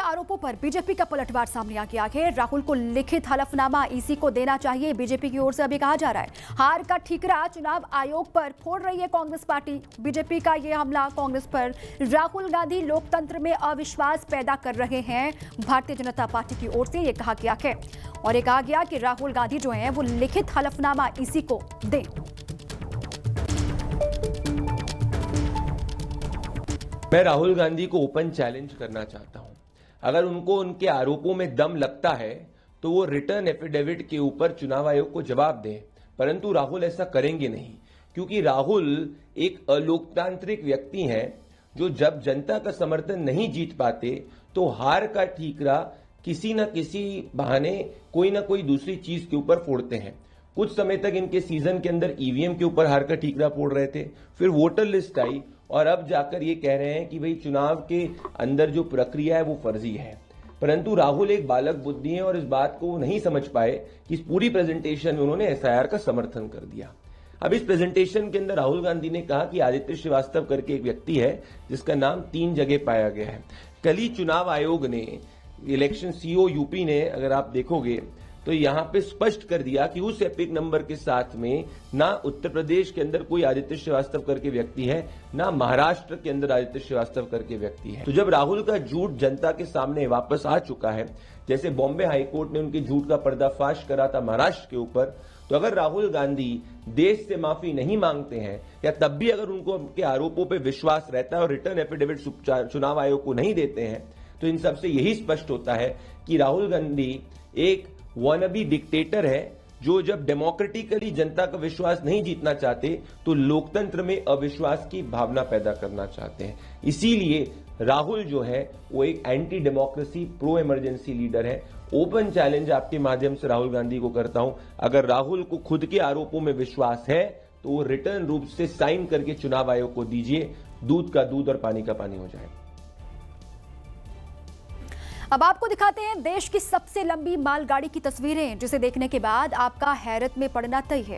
आरोपों पर बीजेपी का पलटवार सामने आ गया है। राहुल को लिखित हलफनामा ईसी को देना चाहिए, बीजेपी की ओर से अभी कहा जा रहा है। हार का ठीकरा चुनाव आयोग पर फोड़ रही है कांग्रेस पार्टी। बीजेपी का यह हमला कांग्रेस पर। राहुल गांधी लोकतंत्र में अविश्वास पैदा कर रहे हैं, भारतीय जनता पार्टी की ओर से यह कहा गया है। और ये कहा गया कि राहुल गांधी जो है वो लिखित हलफनामा ईसी को दें। मैं राहुल गांधी को ओपन चैलेंज करना चाहता हूं। अगर उनको उनके आरोपों में दम लगता है तो वो रिटर्न एफिडेविट के ऊपर चुनाव आयोग को जवाब दें, परंतु राहुल ऐसा करेंगे नहीं, क्योंकि राहुल एक अलोकतांत्रिक व्यक्ति हैं जो जब जनता का समर्थन नहीं जीत पाते तो हार का ठीकरा किसी न किसी बहाने कोई ना कोई दूसरी चीज के ऊपर फोड़ते हैं। कुछ समय तक इनके सीजन के अंदर ईवीएम के ऊपर हार का ठीकरा फोड़ रहे थे, फिर वोटर लिस्ट आई और अब जाकर ये कह रहे हैं कि भाई चुनाव के अंदर जो प्रक्रिया है वो फर्जी है। परंतु राहुल एक बालक बुद्धि है और इस बात को नहीं समझ पाए कि इस पूरी प्रेजेंटेशन में उन्होंने एसआईआर का समर्थन कर दिया। अब इस प्रेजेंटेशन के अंदर राहुल गांधी ने कहा कि आदित्य श्रीवास्तव करके एक व्यक्ति है जिसका नाम 3 जगह पाया गया है। कल ही चुनाव आयोग ने, इलेक्शन सीओ यूपी ने, अगर आप देखोगे तो यहां पे स्पष्ट कर दिया कि उस एपिक नंबर के साथ में ना उत्तर प्रदेश के अंदर कोई आदित्य श्रीवास्तव करके व्यक्ति है, ना महाराष्ट्र के अंदर आदित्य श्रीवास्तव करके व्यक्ति है। तो जब राहुल का झूठ जनता के सामने वापस आ चुका है, जैसे बॉम्बे हाईकोर्ट ने उनके झूठ का पर्दाफाश करा था महाराष्ट्र के ऊपर, तो अगर राहुल गांधी देश से माफी नहीं मांगते हैं या तब भी अगर उनको उनके आरोपों पर विश्वास रहता है और रिटर्न एफिडेविट चुनाव आयोग को नहीं देते हैं, तो इन सबसे यही स्पष्ट होता है कि राहुल गांधी एक वानबी डिक्टेटर है जो जब डेमोक्रेटिकली जनता का विश्वास नहीं जीतना चाहते तो लोकतंत्र में अविश्वास की भावना पैदा करना चाहते हैं। इसीलिए राहुल जो है वो एक anti democracy, pro emergency leader है। ओपन चैलेंज आपके माध्यम से राहुल गांधी को करता हूं, अगर राहुल को खुद के आरोपों में विश्वास है तो वो रिटर्न रूप से साइन करके चुनाव आयोग को दीजिए, दूध का दूध और पानी का पानी हो जाए। अब आपको दिखाते हैं देश की सबसे लंबी मालगाड़ी की तस्वीरें, जिसे देखने के बाद आपका हैरत में पड़ना तय है।